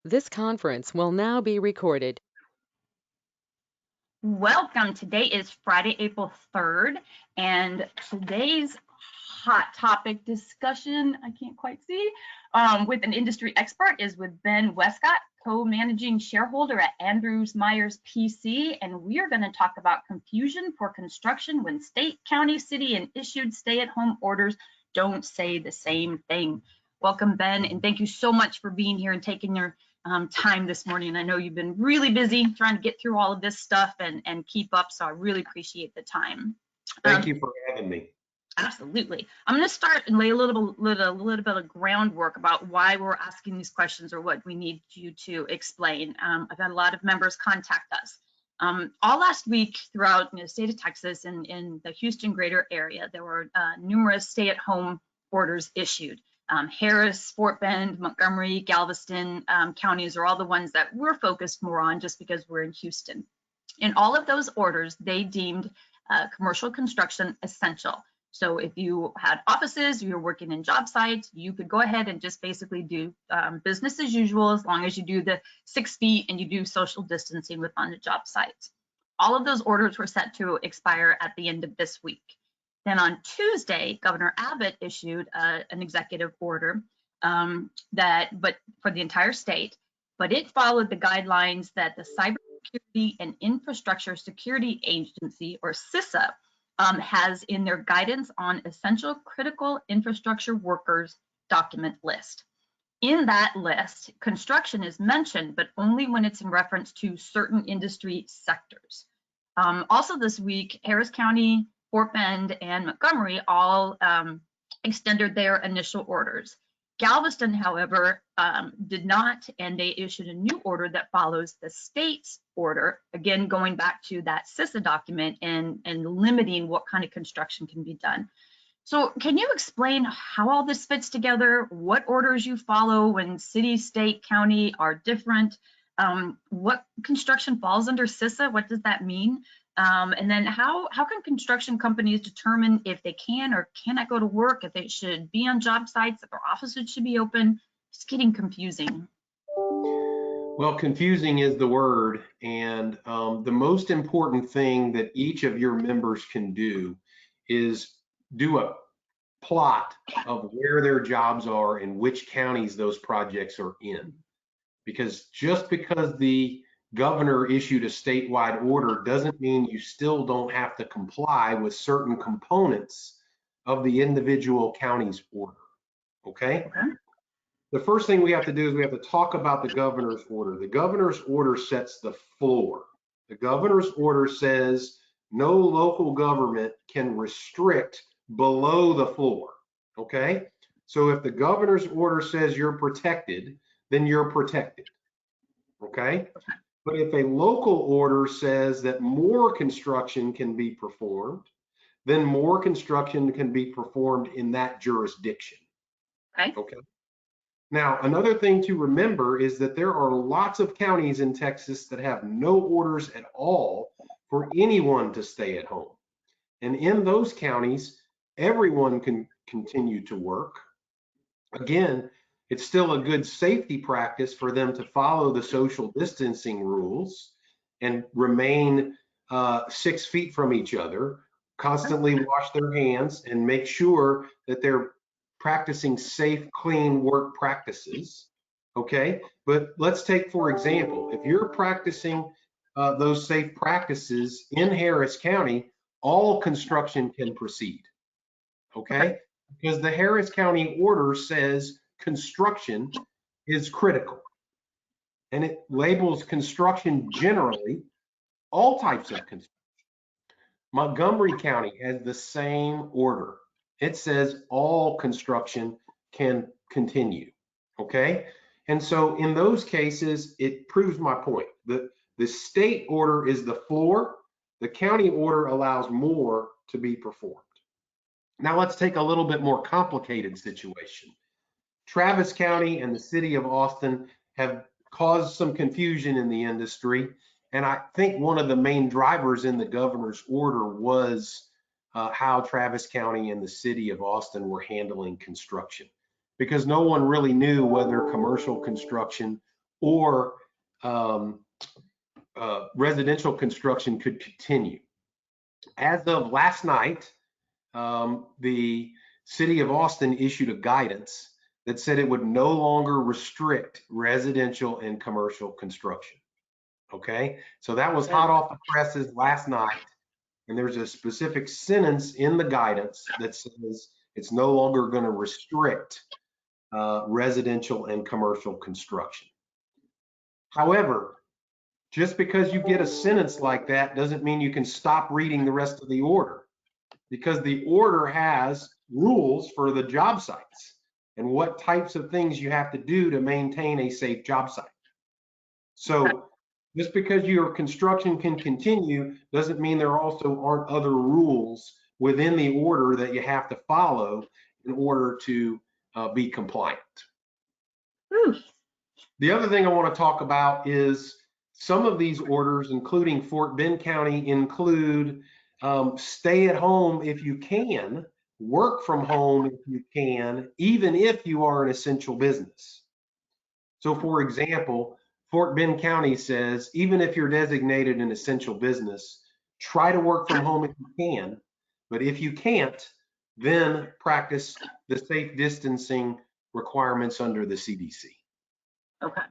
This conference will now be recorded. Welcome. Today is Friday, April 3rd, and today's hot topic discussion, I can't quite see, with an industry expert is with Ben Westcott, co-managing shareholder at Andrews Myers PC, and we are going to talk about confusion for construction when state, county, city, and issued stay-at-home orders don't say the same thing. Welcome, Ben, and thank you so much for being here and taking your time this morning. I know you've been really busy trying to get through all of this stuff and keep up, so I really appreciate the time. Thank you for having me. Absolutely. I'm going to start and lay a little bit of groundwork about why we're asking these questions or what we need you to explain. I've had a lot of members contact us. All last week throughout the state of Texas and in the Houston greater area, there were numerous stay-at-home orders issued. Harris, Fort Bend, Montgomery, Galveston counties are all the ones that we're focused more on just because we're in Houston. In all of those orders, they deemed commercial construction essential. So if you had offices, you're working in job sites, you could go ahead and just basically do business as usual as long as you do the 6 feet and you do social distancing within the job sites. All of those orders were set to expire at the end of this week. Then on Tuesday, Governor Abbott issued an executive order but for the entire state, but it followed the guidelines that the Cybersecurity and Infrastructure Security Agency, or CISA, has in their guidance on essential critical infrastructure workers document list. In that list, construction is mentioned, but only when it's in reference to certain industry sectors. Also this week, Harris County, Fort Bend, and Montgomery all extended their initial orders. Galveston, however, did not, and they issued a new order that follows the state's order, again, going back to that CISA document and limiting what kind of construction can be done. So can you explain how all this fits together, what orders you follow when city, state, county are different, what construction falls under CISA, what does that mean? And then how can construction companies determine if they can or cannot go to work, if they should be on job sites, if their offices should be open? It's getting confusing. Well, confusing is the word, and the most important thing that each of your members can do is do a plot of where their jobs are and which counties those projects are in. Because just because the governor issued a statewide order doesn't mean you still don't have to comply with certain components of the individual county's order. Okay? The first thing we have to do is we have to talk about the governor's order. The governor's order sets the floor. The governor's order says no local government can restrict below the floor. Okay? So if the governor's order says you're protected, then you're protected. Okay? But if a local order says that more construction can be performed, then more construction can be performed in that jurisdiction. Okay. Now, another thing to remember is that there are lots of counties in Texas that have no orders at all for anyone to stay at home. And in those counties, everyone can continue to work. Again, it's still a good safety practice for them to follow the social distancing rules and remain 6 feet from each other, constantly wash their hands, and make sure that they're practicing safe, clean work practices. Okay, but let's take, for example, if you're practicing those safe practices in Harris County, all construction can proceed. Okay, because the Harris County order says construction is critical, and it labels construction generally all types of construction. Montgomery County has the same order. It says all construction can continue. Okay, and so in those cases, it proves my point. The state order is the floor. The county order allows more to be performed. Now let's take a little bit more complicated situation. Travis County and the city of Austin have caused some confusion in the industry. And I think one of the main drivers in the governor's order was how Travis County and the city of Austin were handling construction, because no one really knew whether commercial construction or residential construction could continue. As of last night, the City of Austin issued a guidance that said it would no longer restrict residential and commercial construction. Okay, so that was hot off the presses last night, and there's a specific sentence in the guidance that says it's no longer going to restrict residential and commercial construction. However, just because you get a sentence like that doesn't mean you can stop reading the rest of the order, because the order has rules for the job sites and what types of things you have to do to maintain a safe job site. So just because your construction can continue doesn't mean there also aren't other rules within the order that you have to follow in order to be compliant. Ooh. The other thing I want to talk about is some of these orders, including Fort Bend County, include stay at home if you can, work from home if you can, even if you are an essential business. So for example, Fort Bend County says, even if you're designated an essential business, try to work from home if you can, but if you can't, then practice the safe distancing requirements under the CDC. Okay.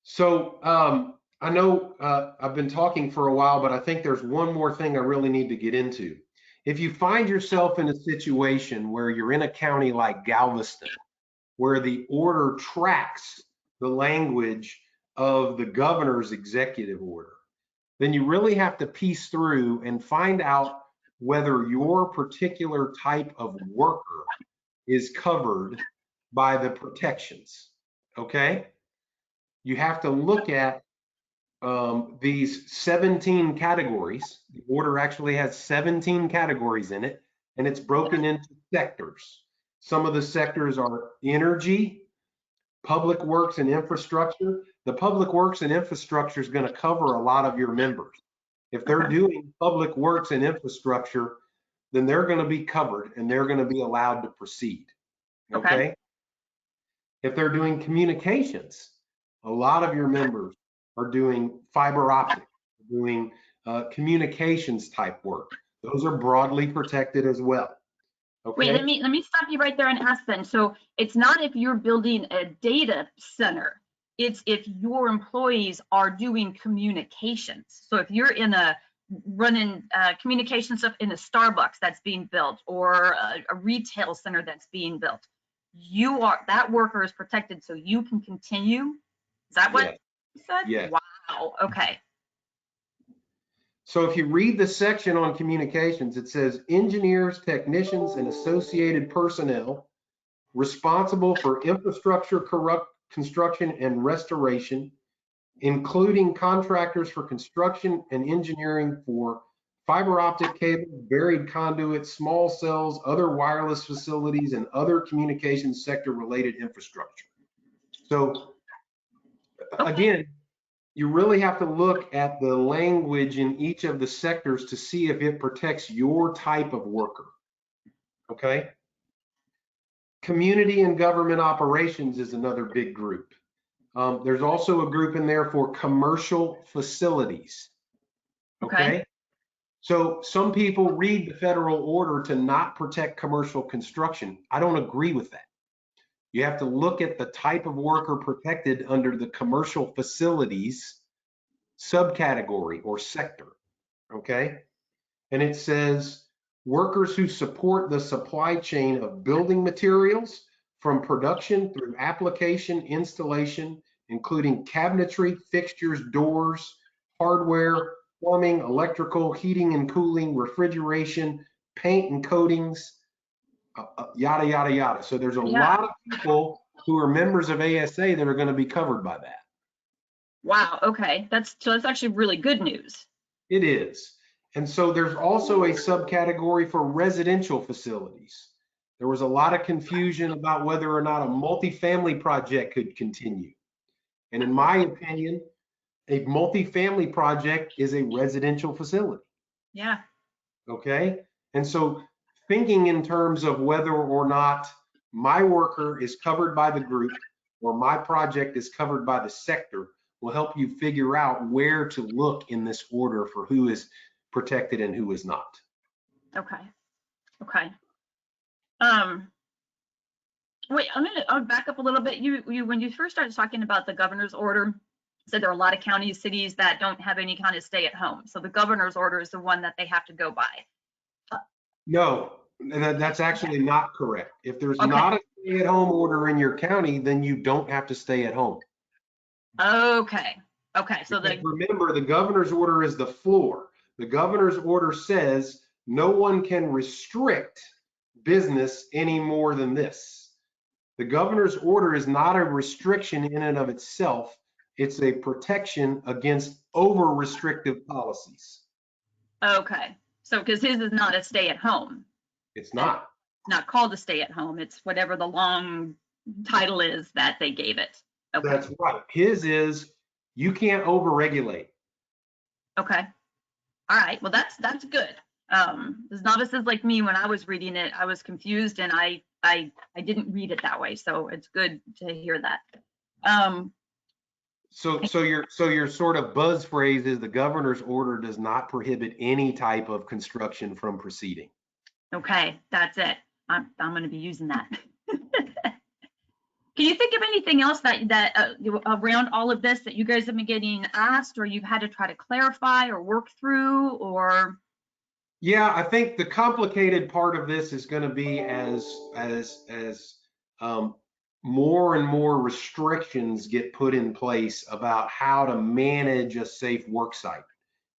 So I know I've been talking for a while, but I think there's one more thing I really need to get into. If you find yourself in a situation where you're in a county like Galveston, where the order tracks the language of the governor's executive order, then you really have to piece through and find out whether your particular type of worker is covered by the protections, okay? You have to look at these 17 categories. The order actually has 17 categories in it, and it's broken into sectors. Some of the sectors are energy, public works and infrastructure. The public works and infrastructure is going to cover a lot of your members. If they're doing public works and infrastructure, then they're going to be covered and they're going to be allowed to proceed. Okay? If they're doing communications, a lot of your members are doing fiber optic, doing communications type work. Those are broadly protected as well. Okay. Wait, let me stop you right there and ask then. So it's not if you're building a data center, it's if your employees are doing communications. So if you're in a running communication stuff in a Starbucks that's being built, or a retail center that's being built, that worker is protected, so you can continue. Is that what you said? Yeah. Wow. Okay. So if you read the section on communications, it says engineers, technicians, and associated personnel responsible for infrastructure, construction, and restoration, including contractors for construction and engineering for fiber optic cable, buried conduit, small cells, other wireless facilities, and other communications sector related infrastructure. So again, you really have to look at the language in each of the sectors to see if it protects your type of worker. Okay. Community and government operations is another big group. There's also a group in there for commercial facilities. Okay. So some people read the federal order to not protect commercial construction. I don't agree with that. You have to look at the type of worker protected under the commercial facilities subcategory or sector, okay? And it says workers who support the supply chain of building materials from production through application, installation, including cabinetry, fixtures, doors, hardware, plumbing, electrical, heating and cooling, refrigeration, paint and coatings, yada, yada, yada. So there's a lot of people who are members of ASA that are going to be covered by that. Wow. Okay. That's actually really good news. It is. And so there's also a subcategory for residential facilities. There was a lot of confusion about whether or not a multifamily project could continue. And in my opinion, a multifamily project is a residential facility. Yeah. Okay. And so thinking in terms of whether or not my worker is covered by the group or my project is covered by the sector will help you figure out where to look in this order for who is protected and who is not. Okay. Okay. Wait, I'll back up a little bit. You when you first started talking about the governor's order, said there are a lot of counties, cities that don't have any kind of stay at home. So the governor's order is the one that they have to go by. No, that's actually not correct. If there's Okay. not a stay-at-home order in your county, then you don't have to stay at home. Okay. Okay. So Because remember, the governor's order is the floor. The governor's order says no one can restrict business any more than this. The governor's order is not a restriction in and of itself. It's a protection against over-restrictive policies. okay. So because his is not a stay at home. It's not. It's not called a stay at home. It's whatever the long title is that they gave it. Okay. That's right. His is you can't over-regulate. Okay. All right. Well, that's good. As novices like me, when I was reading it, I was confused and I didn't read it that way. So it's good to hear that. So your sort of buzz phrase is the governor's order does not prohibit any type of construction from proceeding. Okay, that's it. I'm going to be using that. Can you think of anything else that around all of this that you guys have been getting asked, or you've had to try to clarify or work through, or? Yeah, I think the complicated part of this is going to be as more and more restrictions get put in place about how to manage a safe work site.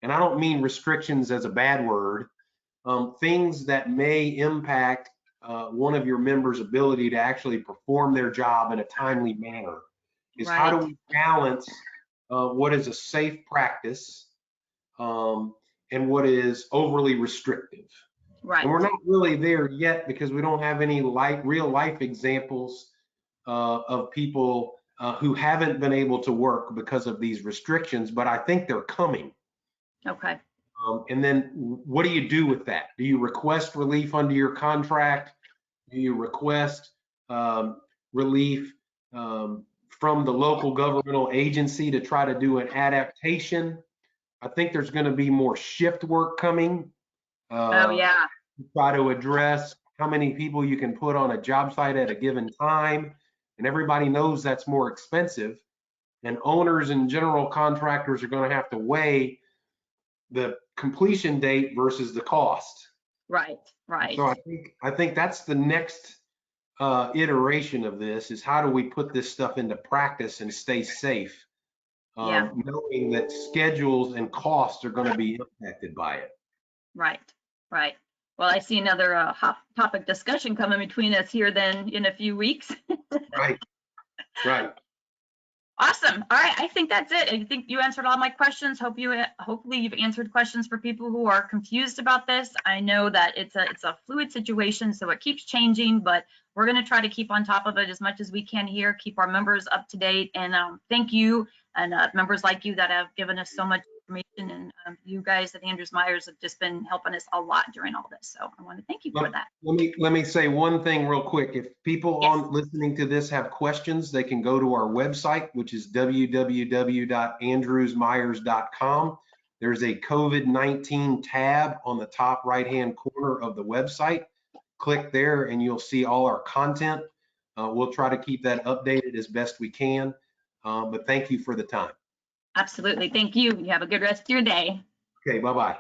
And I don't mean restrictions as a bad word. Things that may impact one of your members' ability to actually perform their job in a timely manner is Right. how do we balance what is a safe practice and what is overly restrictive. Right. And we're not really there yet because we don't have any real life examples of people who haven't been able to work because of these restrictions, but I think they're coming. Okay. And then what do you do with that? Do you request relief under your contract? Do you request relief from the local governmental agency to try to do an adaptation? I think there's going to be more shift work coming. Oh, yeah. To try to address how many people you can put on a job site at a given time. And everybody knows that's more expensive. And owners and general contractors are going to have to weigh the completion date versus the cost. Right, right. So I think that's the next iteration of this is how do we put this stuff into practice and stay safe, Yeah. knowing that schedules and costs are going to be impacted by it. Right, right. Well, I see another hot topic discussion coming between us here then in a few weeks. Right, right. Awesome. All right, I think that's it. I think you answered all my questions. Hopefully you've answered questions for people who are confused about this. I know that it's a fluid situation, so it keeps changing, but we're going to try to keep on top of it as much as we can here, keep our members up to date, and thank you and members like you that have given us so much information, and you guys at Andrews Myers have just been helping us a lot during all this. So I want to thank you for that. Let me say one thing real quick. If people Yes. on listening to this have questions, they can go to our website, which is www.andrewsmyers.com. There's a COVID-19 tab on the top right-hand corner of the website. Click there and you'll see all our content. We'll try to keep that updated as best we can. But thank you for the time. Absolutely. Thank you. You have a good rest of your day. Okay, bye-bye.